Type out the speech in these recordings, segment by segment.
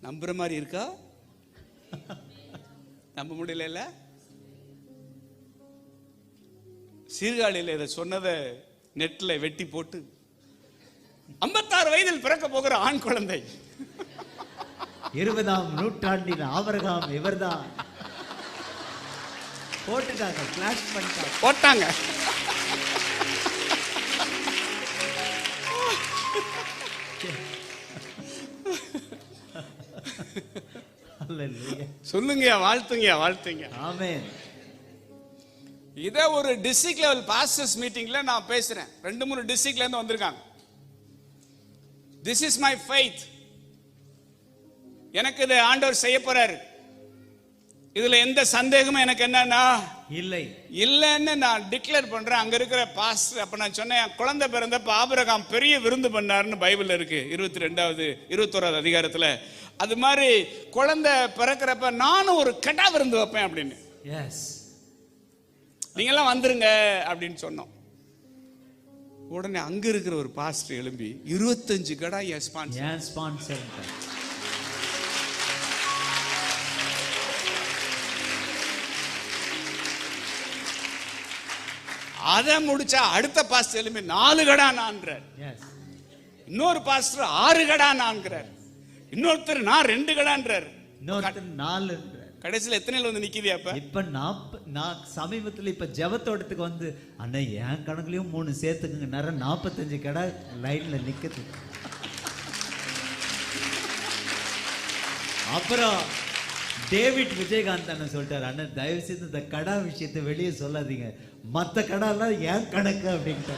நம்புற மாதிரி இருக்கா? நம்ப முடியல. சீர்காழியில் இதை சொன்னதை நெட்ல வெட்டி போட்டு 56 வயதில் பிறக்க போகிற ஆண் குழந்தை 20ஆம் நூற்றாண்டின் ஆபிரகாம் இவர்தான் போட்டுட்டாங்க, பிளாஷ் பண்ணிட்டாங்க, போட்டாங்க. சொல்லுங்க, வாழ்த்துங்க, வாழ்த்துங்க. ஆமென். இத ஒரு டிஸ்ட்ரிக்ட் லெவல் பாஸ்டர்ஸ் மீட்டிங்ல நான் பேசுறேன். 2-3 டிஸ்ட்ரிக்ட்ல இருந்து வந்திருக்காங்க. This is my faith. எனக்கு இது ஆண்டவர் செய்ய போறாரு. இதுல எந்த சந்தேகமும் எனக்கு என்னன்னா இல்லைன்னு நான் டிக்ளேர் பண்றேன். அங்க இருக்கிற பாஸ்டர் அப்ப நான் சொன்னேன், குழந்தை பிறந்தப்ப ஆபிரகாம் பெரிய விருந்து பண்ணாருன்னு பைபிள்ல இருக்கு 21வது அதிகாரத்துல. அது மாதிரி குழந்தை பிறக்கிறப்ப நானும் ஒரு கெடா விருந்து வைப்பேன் அப்படின்னு. நீங்க எல்லாம் வந்துருங்க அப்படின்னு சொன்னோம். உடனே அங்க இருக்கிற ஒரு பாஸ்டர் எழும்பி 25 கடா என் ஸ்பான்சர். அதை முடிச்சா அடுத்த பாஸ்டர் எழும்பி 4 கடா நான்றார். இன்னொரு பாஸ்டர் 6 கடா நான்கிறார். இன்னொருத்தர் நான் 2 கடான்றார். இன்னொருத்தர் 4. கடைசியில் எத்தனைல வந்து நிக்குது? இப்ப நான் சமீபத்தில் இப்ப ஜெபத்தோட்டத்துக்கு வந்து அண்ணா என் கணக்குலயும் 3 சேர்த்துக்குங்க, நேரம் 45 கடை லைன்ல நிக்குது. அப்புறம் டேவிட் விஜயகாந்த் அண்ணன் சொல்லிட்டாரு, அண்ணன் தயவு செய்து இந்த கடா விஷயத்தை வெளியே சொல்லாதீங்க, மற்ற கடாலாம் ஏன் கணக்கு அப்படின்ட்டு.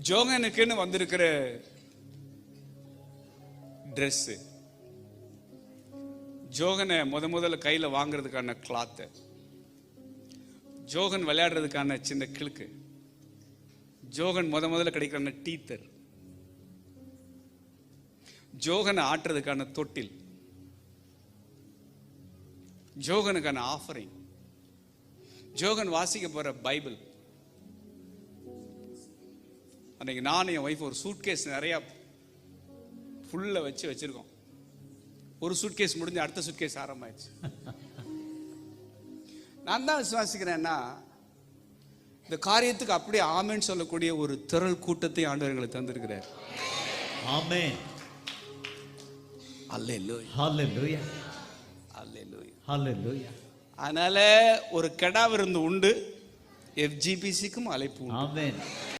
ஜோகனுக்குன்னு வந்திருக்கிற ட்ரெஸ், ஜோகனை முதல்ல கையில வாங்குறதுக்கான கிளாத்து, ஜோகன் விளையாடுறதுக்கான சின்ன கிழக்கு, ஜோகன் முதல்ல கிடைக்கிற டீத்தர், ஜோகனை ஆட்டுறதுக்கான தொட்டில், ஜோகனுக்கான ஆஃபரிங், ஜோகன் வாசிக்க போற பைபிள். அன்னைக்கு நான் என் ஒய்ஃப் ஒரு சூட்கேஸ் நிறைய ஃபுல்லா வச்சிருக்கோம். ஒரு சூட்கேஸ் முடிஞ்சு அடுத்த சூட்கேஸ் ஆரம்பிச்சு. நான் தான் விசுவாசிக்கிறேன்னா இந்த காரியத்துக்கு அப்படியே ஆமென் சொல்லக்கூடிய ஒரு திரள் கூட்டத்தை ஆண்டவர்களை தந்திருக்கிறார். ஆமென். அல்லேலூயா, ஹல்லேலூயா, அல்லேலூயா, ஹல்லேலூயா. அதனால ஒரு கெடா விருந்து உண்டு, FGBCக்கும் அழைப்பு உண்டு. ஆமென்.